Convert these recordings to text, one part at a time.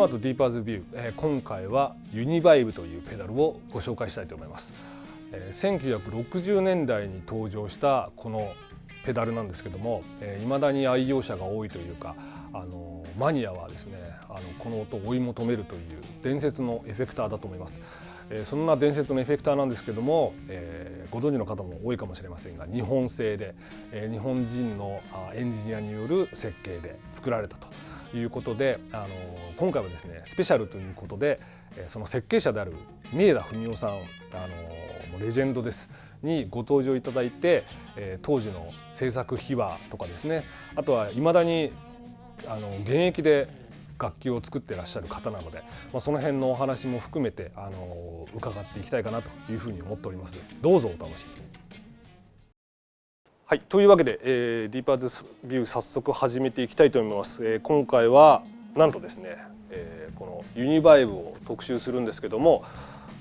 スマートディーパーズビュー、今回はユニバイブというペダルをご紹介したいと思います。1960年代に登場したこのペダルなんですけども、未だに愛用者が多いというか、マニアはですねこの音を追い求めるという伝説のエフェクターだと思います。そんな伝説のエフェクターなんですけども、ご存知の方も多いかもしれませんが、日本製で、日本人のエンジニアによる設計で作られたということで、今回はですねスペシャルということで、その設計者である三枝文夫さん、レジェンドですにご登場いただいて、当時の制作秘話とかですね、あとはいまだに現役で楽器を作ってらっしゃる方なので、その辺のお話も含めて伺っていきたいかなというふうに思っております。どうぞお楽しみに。はい、というわけで、ディーパーズビュー早速始めていきたいと思います。今回はなんとですね、このユニバイブを特集するんですけども、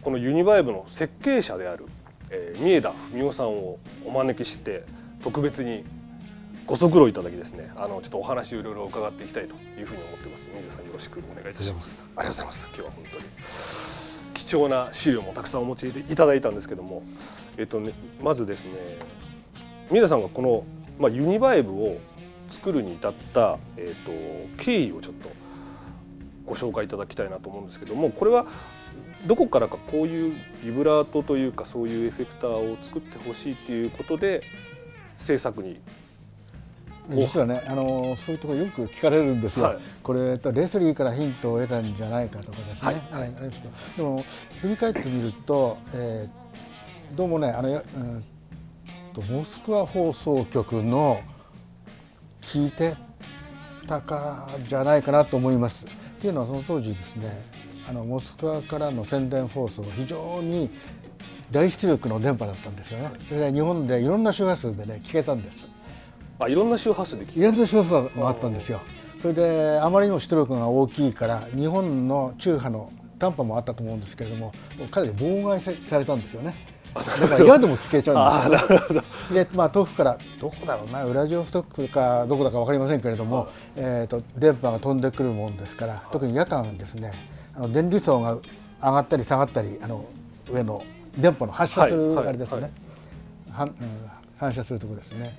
このユニバイブの設計者である、三枝文夫さんをお招きして特別にご足労いただきですね、ちょっとお話をいろいろ伺っていきたいというふうに思っています。三枝さん、よろしくお願いいたします。ありがとうございます。今日は本当に貴重な資料もたくさんお持ちいただいたんですけども、まずですね、三枝さんがこの、ユニバイブを作るに至った、経緯をちょっとご紹介いただきたいなと思うんですけども、これはどこからかこういうビブラートというかそういうエフェクターを作ってほしいということで制作に。実はね、そういうところよく聞かれるんですよ。はい、これレスリーからヒントを得たんじゃないかとかですね。はい、でも振り返ってみると、どうもねモスクワ放送局の聞いてたからじゃないかなと思います。っていうのはその当時ですね、モスクワからの宣伝放送非常に大出力の電波だったんですよね。それで日本でいろんな周波数でね聞けたんです。いろんな周波数で聞ける。いろんな周波数があったんですよ。それであまりにも出力が大きいから日本の中波の短波もあったと思うんですけれども、かなり妨害されたんですよね。だから嫌でも聞けちゃうんですよね。で、遠くからどこだろうな、ウラジオストクかどこだか分かりませんけれども、電波が飛んでくるもんですから、特に夜間ですね、電離層が上がったり下がったり、上の電波の発射するあれですね、反射するところですね、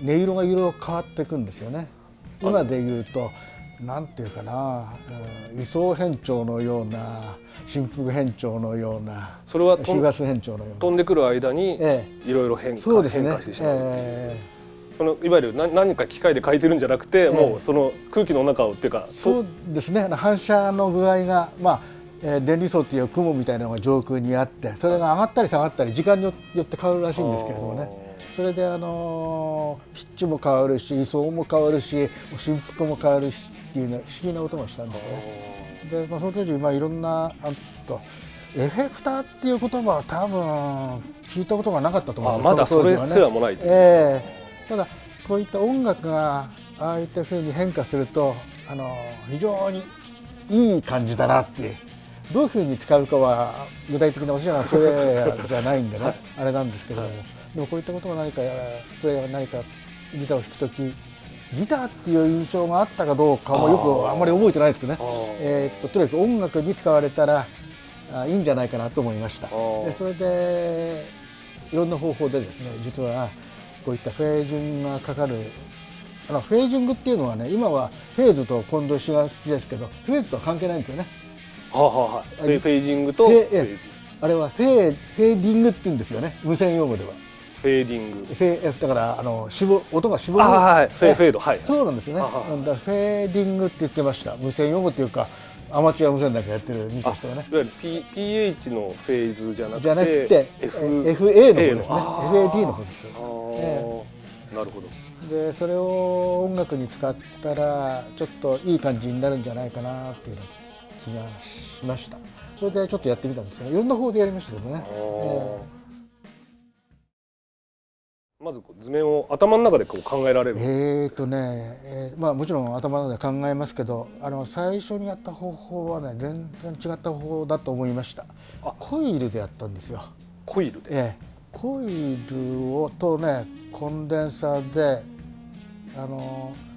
音色がいろいろ変わっていくんですよね。今で言うとなんていうかな、位相変調のような振幅変調のような、それは周波数変調のような飛んでくる間にいろいろ変化してしまうっていう、そのいわゆる何か機械で変えてるんじゃなくて、もうその空気の中をっていうか、そうですね、反射の具合が電離層っていう雲みたいなのが上空にあって、それが上がったり下がったり時間によって変わるらしいんですけれどもね。それでピッチも変わるし、位相も変わるし、振幅も変わるしっていうね、不思議な音がしたんですね。で、その当時いろんなエフェクターっていう言葉は多分聞いたことがなかったと思うんです。まだそれすらもないと。ただこういった音楽がああいったふうに変化すると非常にいい感じだなっていう。どういうふうに使うかは具体的な私はプレイヤーじゃないんでね、あれなんですけども、でもこういったことが何かプレイヤーが何かギターを弾くとき、ギターっていう印象があったかどうかもよくあんまり覚えてないですけどね。とにかく音楽に使われたらいいんじゃないかなと思いました。でそれでいろんな方法でですね、実はこういったフェージングがかかる、フェージングっていうのはね、今はフェーズと混同しがちですけど、フェーズとは関係ないんですよね。フェージングとフェーズ、あれはフェーディングって言うんですよね、無線用語では。フェーディング、だから音が絞る、フェード、そうなんですよね。だフェーディングって言ってました。無線用語っていうかアマチュア無線だけやってる見た人がね。いわゆる PH のフェーズじゃなくて FA の方ですね。FAD の方です。なるほど。でそれを音楽に使ったらちょっといい感じになるんじゃないかなっていう気がしました。それでちょっとやってみたんですよね。いろんな方でやりましたけどね。まず図面を頭の中で考えられる。もちろん頭の中で考えますけど、最初にやった方法はね、全然違った方法だと思いました。コイルでやったんですよ。コイルで。コイルとね、コンデンサーで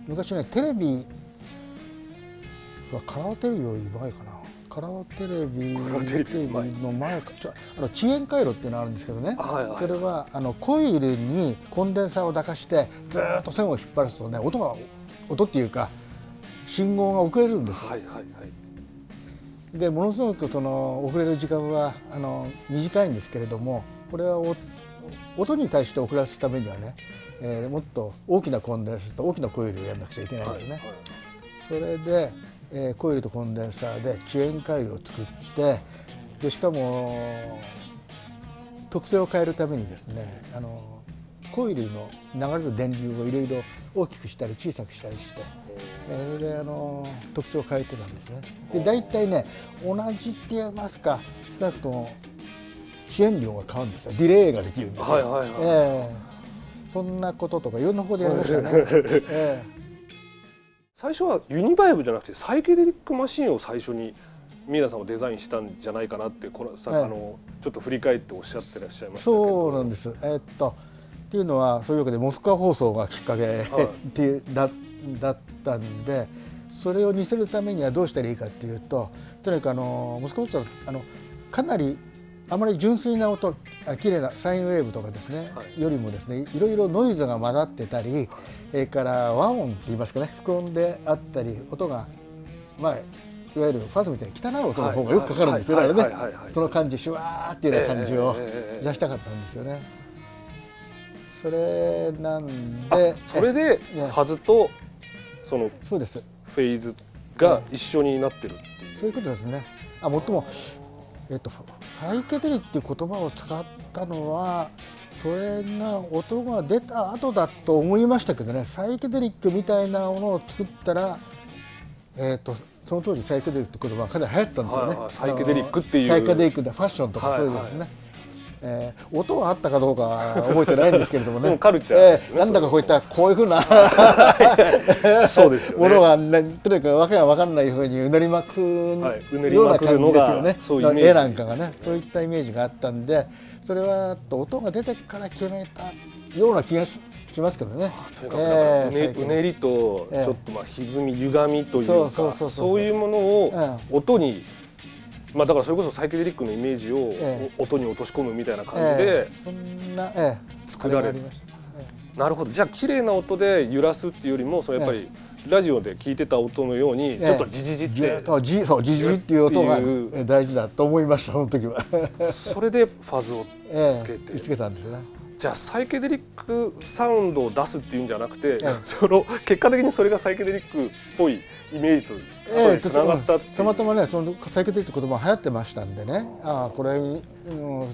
昔ね、テレビカラーテレビより前かな。カラーテレビの前か、遅延回路っていうのがあるんですけどね、それはコイルにコンデンサーを抱かしてずっと線を引っ張らすとね、音っていうか信号が遅れるんです。でものすごくその遅れる時間は短いんですけれども、これは音に対して遅らせるためにはね、もっと大きなコンデンサーと大きなコイルをやらなくちゃいけないんですね。それでコイルとコンデンサーで遅延回路を作って、でしかも特性を変えるためにですね、コイルの流れる電流をいろいろ大きくしたり小さくしたりして、それで特徴を変えてたんですね。で大体ね、同じって言いますか、少なくとも遅延量が変わるんですよ。ディレイができるんですよ。そんなこととかいろんな方でやりましたね。最初はユニバイブじゃなくてサイケデリックマシンを最初に三枝さんをデザインしたんじゃないかなって、ちょっと振り返っておっしゃってらっしゃいましたけど。そうなんです。っていうのはそういうわけでモスクワ放送がきっかけ、だったんで、それを似せるためにはどうしたらいいかっていうと、とにかくモスクワ放送はかなりあまり純粋な音、綺麗なサインウェーブとかですね、よりもですね、いろいろノイズが混ざってたり、それから和音って言いますかね、副音であったり、音がいわゆるファズみたいに汚い音の方がよくかかるんですよね。その感じ、シュワーっていうような感じを出したかったんですよね。それなんで、それでファズとそのフェイズが一緒になってるっていう、そういうことですね。もっともサイケデリっていう言葉を使ったのは、それが音が出た後だと思いましたけどね。サイケデリックみたいなものを作ったら、その当時サイケデリックって言葉がかなり流行ったんですよね。サイケデリックっていう、サイケデリックでファッションとかそういうですね。音はあったかどうかは覚えてないんですけれどもね。カルチャーですね。なんだかこういうふうなそうですよね。ものがとにかくわけが分からないふうにうねりまくような感じですよね。絵なんかがね、そういったイメージがあったんで、それは音が出てから決めたような気がしますけどね。とにかくうねりとちょっと歪み歪みというか、そういうものを音に、だからそれこそサイケデリックのイメージを音に落とし込むみたいな感じで作られる。なるほど。じゃあ綺麗な音で揺らすっていうよりも、それやっぱりラジオで聞いてた音のようにちょっとジジジってそうジジジっていう音が大事だと思いました、その時は。それでファズをつけてつけたんですよね。じゃあサイケデリックサウンドを出すっていうんじゃなくて、その結果的にそれがサイケデリックっぽいイメージとつながったっていう。たまたまね、そのサイケデリックって言葉が流行ってましたんでね、これ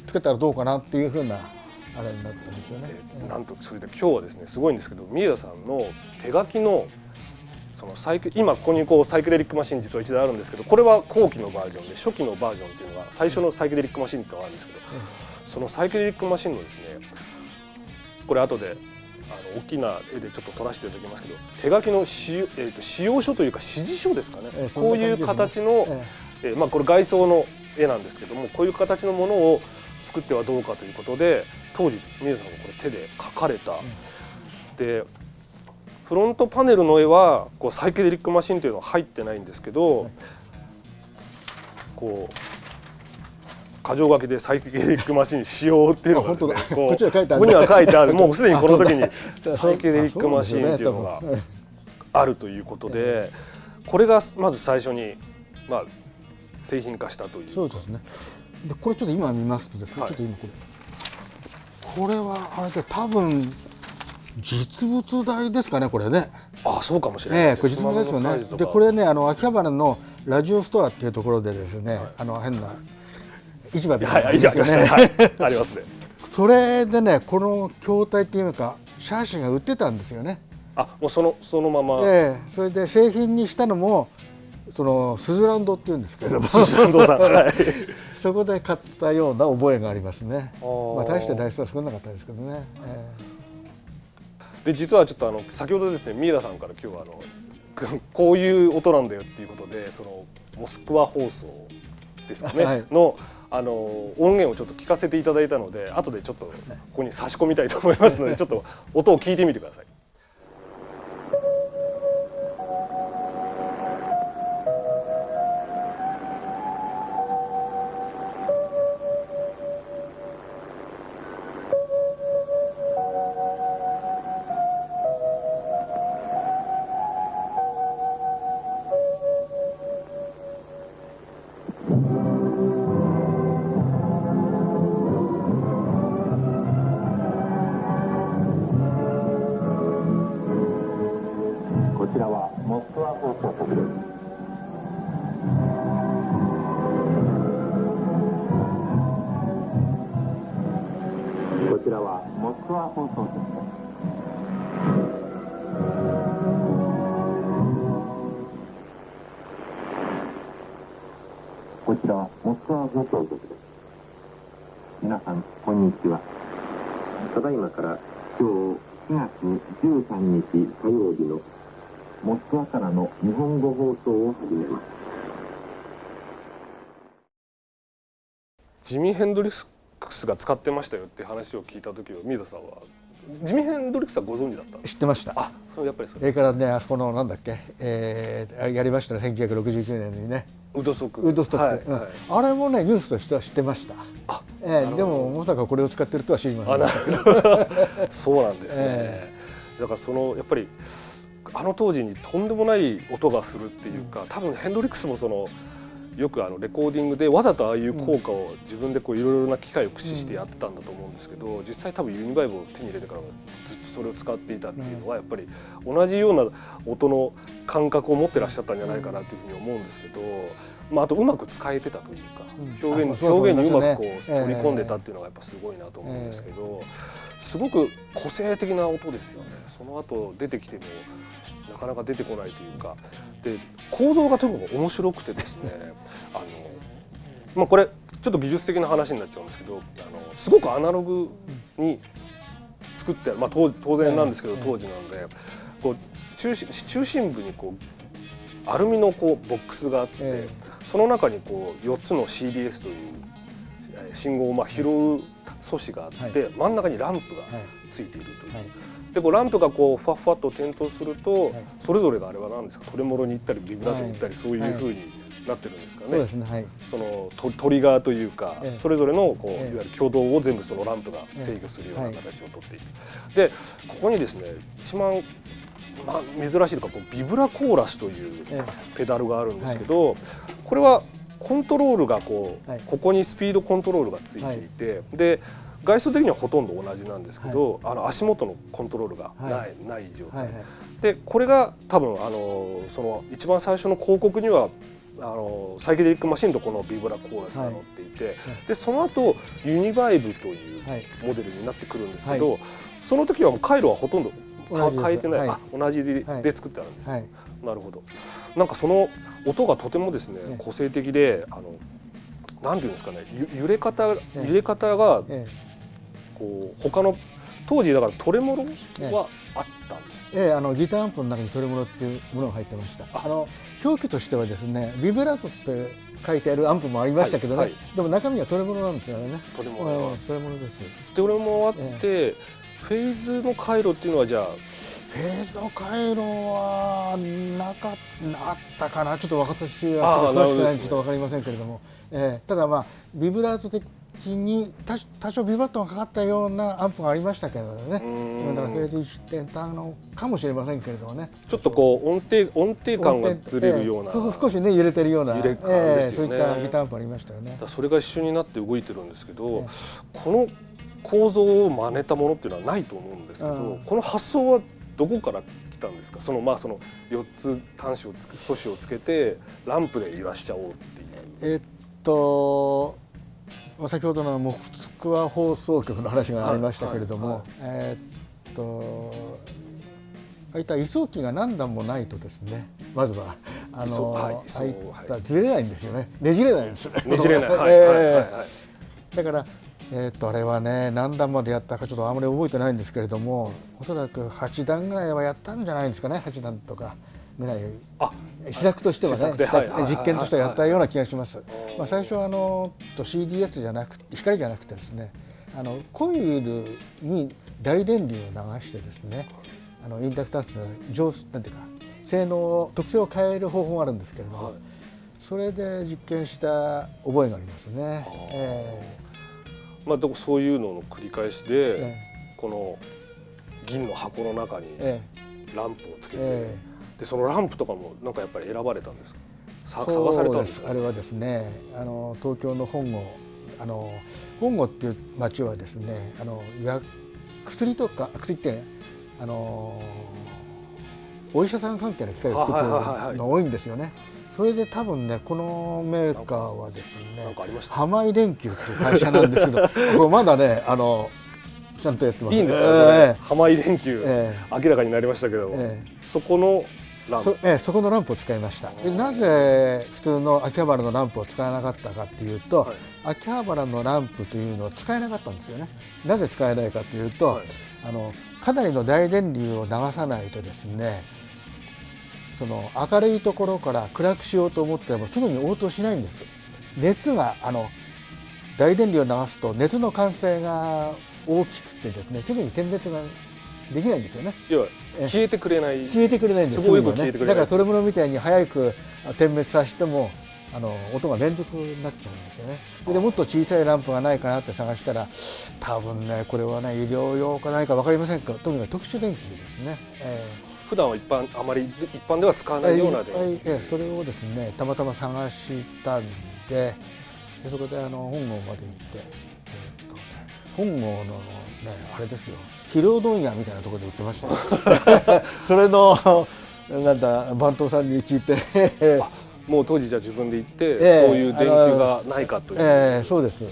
つけたらどうかなっていうふうなあれになったんですよね。なんとそれで今日はですね、すごいんですけど、三枝さんの手書きのその今ここにサイケデリックマシン実は1台あるんですけど、これは後期のバージョンで、初期のバージョンっていうのが最初のサイケデリックマシンっていうのがあるんですけど、そのサイケデリックマシンのですね、これ後で大きな絵でちょっと撮らせていただきますけど、手書きの使用書というか指示書ですかね、こういう形の、これ外装の絵なんですけども、こういう形のものを作ってはどうかということで、当時三枝さんがこれ手で描かれた、でフロントパネルの絵はサイケデリックマシンというのは入ってないんですけど、箇条書きでサイケデリックマシン使用っていうのがですね、ここには書いてある。もうすでにこの時にサイケデリックマシンっていうのがあるということで、これがまず最初に製品化したという。そうですね。でこれちょっと今見ますとですね、ちょっと今これはあれで多分実物大ですかね、これね。そうかもしれないです。これ実物ですよね。でこれね、秋葉原のラジオストアっていうところでですね、変な市場みたいなのですよね。ありますね。それでね、この筐体っていうかシャーシが売ってたんですよね。もうそのまま。それで製品にしたのもそのスズランドっていうんですけれども、スズランドさん、そこで買ったような覚えがありますね。大して台数は少なかったですけどね。で実はちょっと先ほどですね、三枝さんから今日はこういう音なんだよっていうことで、そのモスクワ放送ですかね、の音源をちょっと聞かせていただいたので、後でちょっとここに差し込みたいと思いますので、ちょっと音を聞いてみてください。こちらはモスクワ放送局です。こちらはモスクワ放送局です。こちらはモスクワ放送局です。皆さんこんにちは。ただいまから今日4月13日火曜日のモスクワからの日本語放送を始めます。ジミー・ヘンドリックスが使ってましたよって話を聞いた時は水田さんはジミー・ヘンドリックスはご存知だったんですか？知ってました。あ、それやっぱりそそれからね、あそこのなんだっけ、やりましたね、1969年にね、ウッドストック、ウッドストック、はいはい、あれもねニュースとしては知ってました。あ、でもまさかこれを使ってるとは知りませんでした。そうなんですね。だからそのやっぱりあの当時にとんでもない音がするっていうか、多分ヘンドリックスもそのよくレコーディングでわざとああいう効果を自分でこういろいろな機械を駆使してやってたんだと思うんですけど、実際多分ユニバイブを手に入れてからずっとそれを使っていたっていうのはやっぱり同じような音の感覚を持ってらっしゃったんじゃないかなというふうに思うんですけど、あとうまく使えてたというか、表現にうまくこう取り込んでたっていうのがやっぱすごいなと思うんですけど、すごく個性的な音ですよね。その後出てきてもなかなか出てこないというか、で構造がとにかく面白くてですねこれちょっと技術的な話になっちゃうんですけど、すごくアナログに作ってある、当然なんですけど当時なので、こう中心部にこうアルミのこうボックスがあって、その中にこう4つの CDS という信号を拾う素子があって、真ん中にランプがついているという。でこうランプがこうファッファッと点灯すると、それぞれがあれは何ですか、トレモロに行ったりビブラートに行ったり、そういう風になってるんですかね。そうですね、はい。そのトリガーというか、それぞれのこういわゆる挙動を全部そのランプが制御するような形をとっている。でここにですね一番珍しいのがこうビブラコーラスというペダルがあるんですけど、これはコントロールがここにスピードコントロールがついていて、で外装的にはほとんど同じなんですけど、足元のコントロールがない状態で、これが多分その一番最初の広告にはサイケデリックマシンとこのビブラコーラスが載っていて、でその後ユニバイブというモデルになってくるんですけど、その時はもう回路はほとんて変えてない、同じで作ってあるんです。なるほど。なんかその音がとてもですね個性的で、なんていうんですかね、揺れ方がこう他の当時だからトレモロはあったんで、ギターアンプの中にトレモロっていうものが入ってました。表記としてはですね、ビブラートって書いてあるアンプもありましたけどね、でも中身はトレモロなんですよね。トレモロです。トレモロあって、フェーズの回路っていうのはじゃあフェーズの回路はあったかな、ちょっと私は詳しくないんでちょっと分かりませんけれども、ただビブラート的に多少ビブラートがかかったようなアンプがありましたけどね、だからフェーズ1点たのかもしれませんけれどもね、ちょっとこう音程感がずれるような、少しね揺れてるような、揺れ感ですよね。そういったギターアンプありましたよね。それが一緒になって動いてるんですけど、この構造を真似たものっていうのはないと思うんですけど、この発想はどこから来たんですか？その4つ端子を素子をつけてランプで揺らしちゃおうっていう。先ほどのモスクワ放送局の話がありましたけれども、ああいった位相機が何段もないとですね、まずはあいったずれないんですよね。ねじれないんですよね。ねじれない。だからあれはね何段までやったかちょっとあまり覚えてないんですけれども、おそらく8段ぐらいはやったんじゃないですかね。8段とかぐらい試作としてはね、実験としてはやったような気がします。最初はCDS じゃなくて光じゃなくてですね、コイルに大電流を流してですね、インダクタンスのなんていうか特性を変える方法があるんですけれども、それで実験した覚えがありますね。そういうのの繰り返しで、この銀の箱の中にランプをつけて、でそのランプとかもなんかやっぱり選ばれたんですか？探されたんですか？あれはですね、東京の本郷、本郷っていう町はですね、薬ってね、お医者さん関係の機械を作ってるのが多いんですよね。それで多分ね、このメーカーはですね、浜井電機っていう会社なんですけど、これまだね、ちゃんとやってます。いいんですか？浜井電球、明らかになりましたけど、そこのランプ、そこのランプを使いました。でなぜ普通の秋葉原のランプを使わなかったかっていうと、秋葉原のランプというのは使えなかったんですよね。なぜ使えないかというと、かなりの大電流を流さないとですね、その明るいところから暗くしようと思ってもすぐに応答しないんです。熱が大電流を流すと熱の慣性が大きくてですね、すぐに点滅ができないんですよね。要は消えてくれない。消えてくれないんです。すごいよく消えてくれない。だからトレモロみたいに早く点滅させても音が連続になっちゃうんですよね。でもっと小さいランプがないかなって探したら、多分ねこれはね医療用か何か分かりませんか、特に特殊電球ですね。普段はあまり一般では使わないような電球。それをですねたまたま探したんで、そこで本郷まで行って、本郷のねあれですよ、疲労問屋みたいなところで売ってましたよそれのなんだ番頭さんに聞いてもう当時じゃあ自分で行って、そういう電球がないかという。そうです。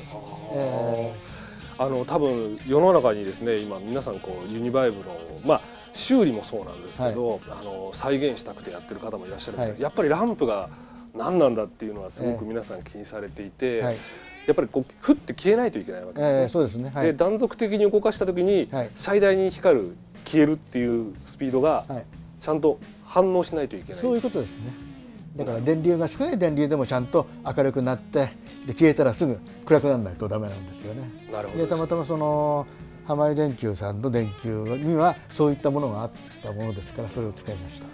多分世の中にですね、今皆さんユニバイブの修理もそうなんですけど、再現したくてやってる方もいらっしゃるので、やっぱりランプが何なんだっていうのはすごく皆さん気にされていて、やっぱりふって消えないといけないわけですね。そうですね。で断続的に動かした時に最大に光る消えるっていうスピードがちゃんと反応しないといけない。そういうことですね。だから電流が少ない電流でもちゃんと明るくなって、で消えたらすぐ暗くならないとダメなんですよね。なるほど。でたまたまその浜井電球さんの電球にはそういったものがあったものですから、それを使いました。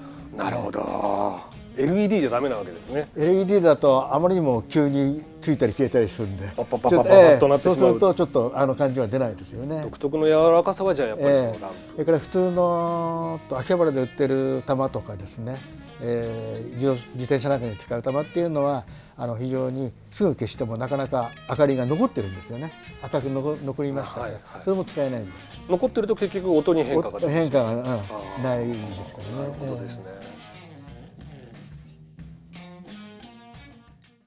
なるほど。LED じゃダメなわけですね。 LED だとあまりにも急についたり消えたりするんで、パッパッパッパッとなってしまう。そうするとちょっと感じは出ないですよね。独特の柔らかさはじゃあやっぱりそのランプ、それから普通の秋葉原で売ってる玉とかですね、自転車なんかに使う玉っていうのは非常にすぐ消してもなかなか明かりが残ってるんですよね。赤く残りましたね。それも使えないんです。残ってると結局音に変化が出ます。変化がないですからね。なるほどですね。